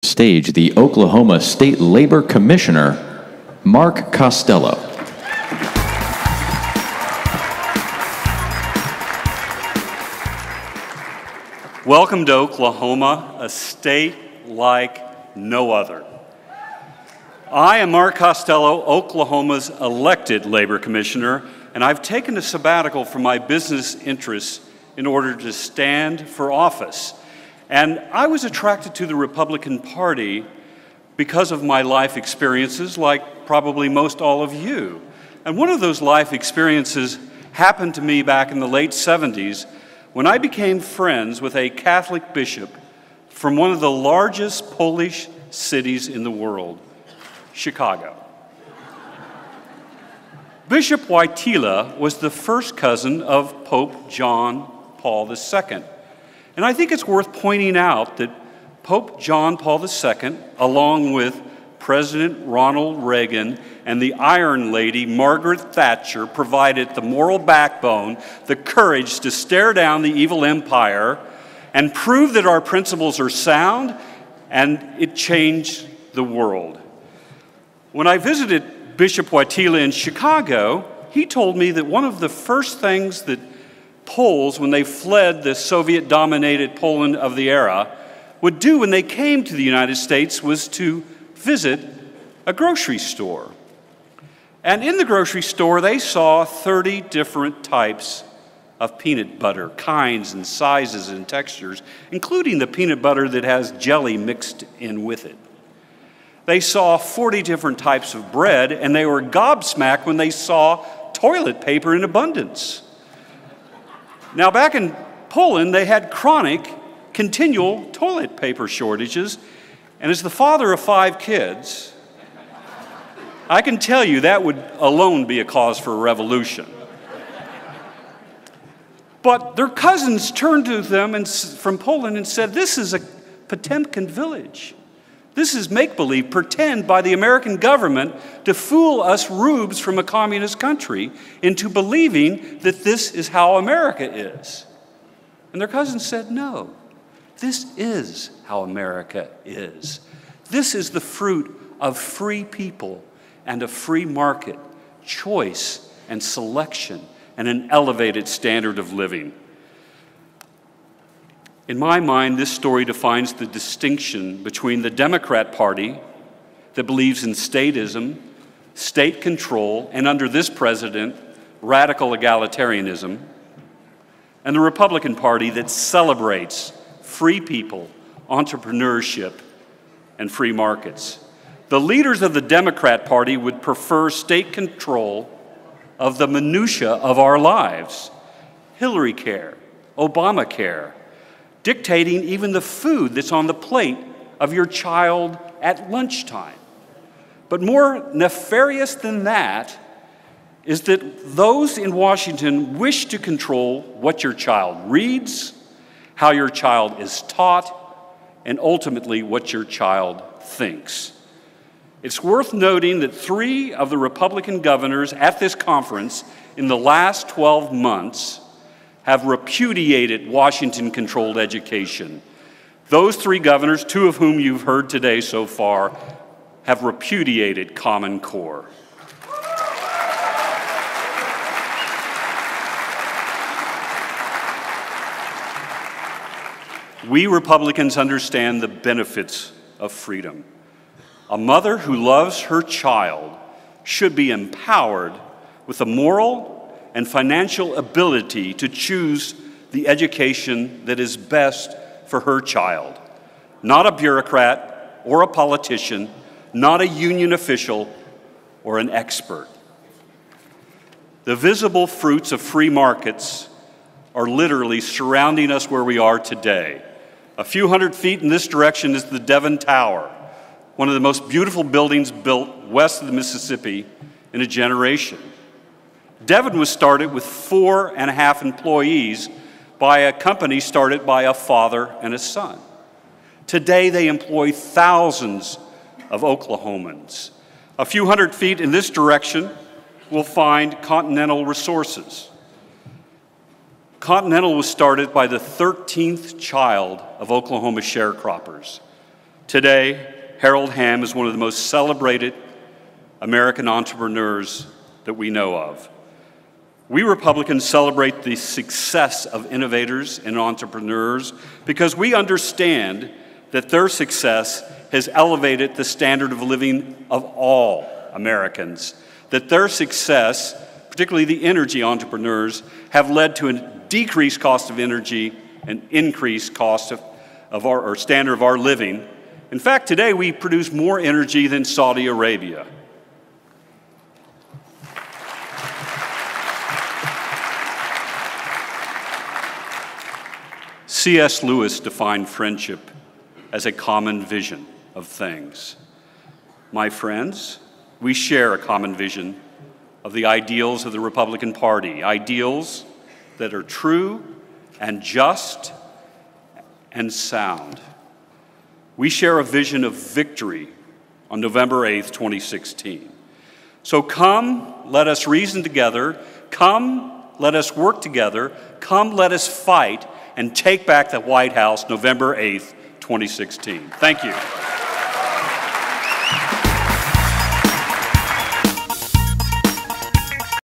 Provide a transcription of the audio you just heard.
Stage the Oklahoma State Labor Commissioner, Mark Costello. Welcome to Oklahoma, a state like no other. I am Mark Costello, Oklahoma's elected Labor Commissioner, and I've taken a sabbatical from my business interests in order to stand for office. And I was attracted to the Republican Party because of my life experiences, like probably most all of you. And one of those life experiences happened to me back in the late 70s when I became friends with a Catholic bishop from one of the largest Polish cities in the world, Chicago. Bishop Wojtyla was the first cousin of Pope John Paul II. And I think it's worth pointing out that Pope John Paul II, along with President Ronald Reagan and the Iron Lady Margaret Thatcher, provided the moral backbone, the courage to stare down the evil empire and prove that our principles are sound, and it changed the world. When I visited Bishop Wojtyla in Chicago, he told me that one of the first things that Poles, when they fled the Soviet-dominated Poland of the era, would do when they came to the United States was to visit a grocery store. And in the grocery store, they saw 30 different types of peanut butter, kinds and sizes and textures, including the peanut butter that has jelly mixed in with it. They saw 40 different types of bread, and they were gobsmacked when they saw toilet paper in abundance. Now, back in Poland, they had chronic, continual toilet paper shortages, and as the father of 5 kids, I can tell you that would alone be a cause for a revolution. But their cousins turned to them from Poland and said, "This is a Potemkin village. This is make-believe, pretend by the American government to fool us rubes from a communist country into believing that this is how America is." And their cousins said, "No, this is how America is. This is the fruit of free people and a free market, choice and selection, and an elevated standard of living." In my mind, this story defines the distinction between the Democrat Party that believes in statism, state control, and under this president, radical egalitarianism, and the Republican Party that celebrates free people, entrepreneurship, and free markets. The leaders of the Democrat Party would prefer state control of the minutia of our lives, Hillary Care, Obamacare, dictating even the food that's on the plate of your child at lunchtime. But more nefarious than that is that those in Washington wish to control what your child reads, how your child is taught, and ultimately what your child thinks. It's worth noting that 3 of the Republican governors at this conference in the last 12 months have repudiated Washington-controlled education. Those 3 governors, 2 of whom you've heard today so far, have repudiated Common Core. We Republicans understand the benefits of freedom. A mother who loves her child should be empowered with the moral and financial ability to choose the education that is best for her child. Not a bureaucrat or a politician, not a union official or an expert. The visible fruits of free markets are literally surrounding us where we are today. A few hundred feet in this direction is the Devon Tower, one of the most beautiful buildings built west of the Mississippi in a generation. Devon was started with 4.5 employees by a company started by a father and a son. Today, they employ thousands of Oklahomans. A few hundred feet in this direction, we'll find Continental Resources. Continental was started by the 13th child of Oklahoma sharecroppers. Today, Harold Hamm is one of the most celebrated American entrepreneurs that we know of. We Republicans celebrate the success of innovators and entrepreneurs because we understand that their success has elevated the standard of living of all Americans, that their success, particularly the energy entrepreneurs, have led to a decreased cost of energy and increased cost of our standard of our living. In fact, today we produce more energy than Saudi Arabia. C.S. Lewis defined friendship as a common vision of things. My friends, we share a common vision of the ideals of the Republican Party, ideals that are true and just and sound. We share a vision of victory on November 8th, 2016. So come, let us reason together. Come, let us work together. Come, let us fight and take back the White House November 8th, 2016. Thank you.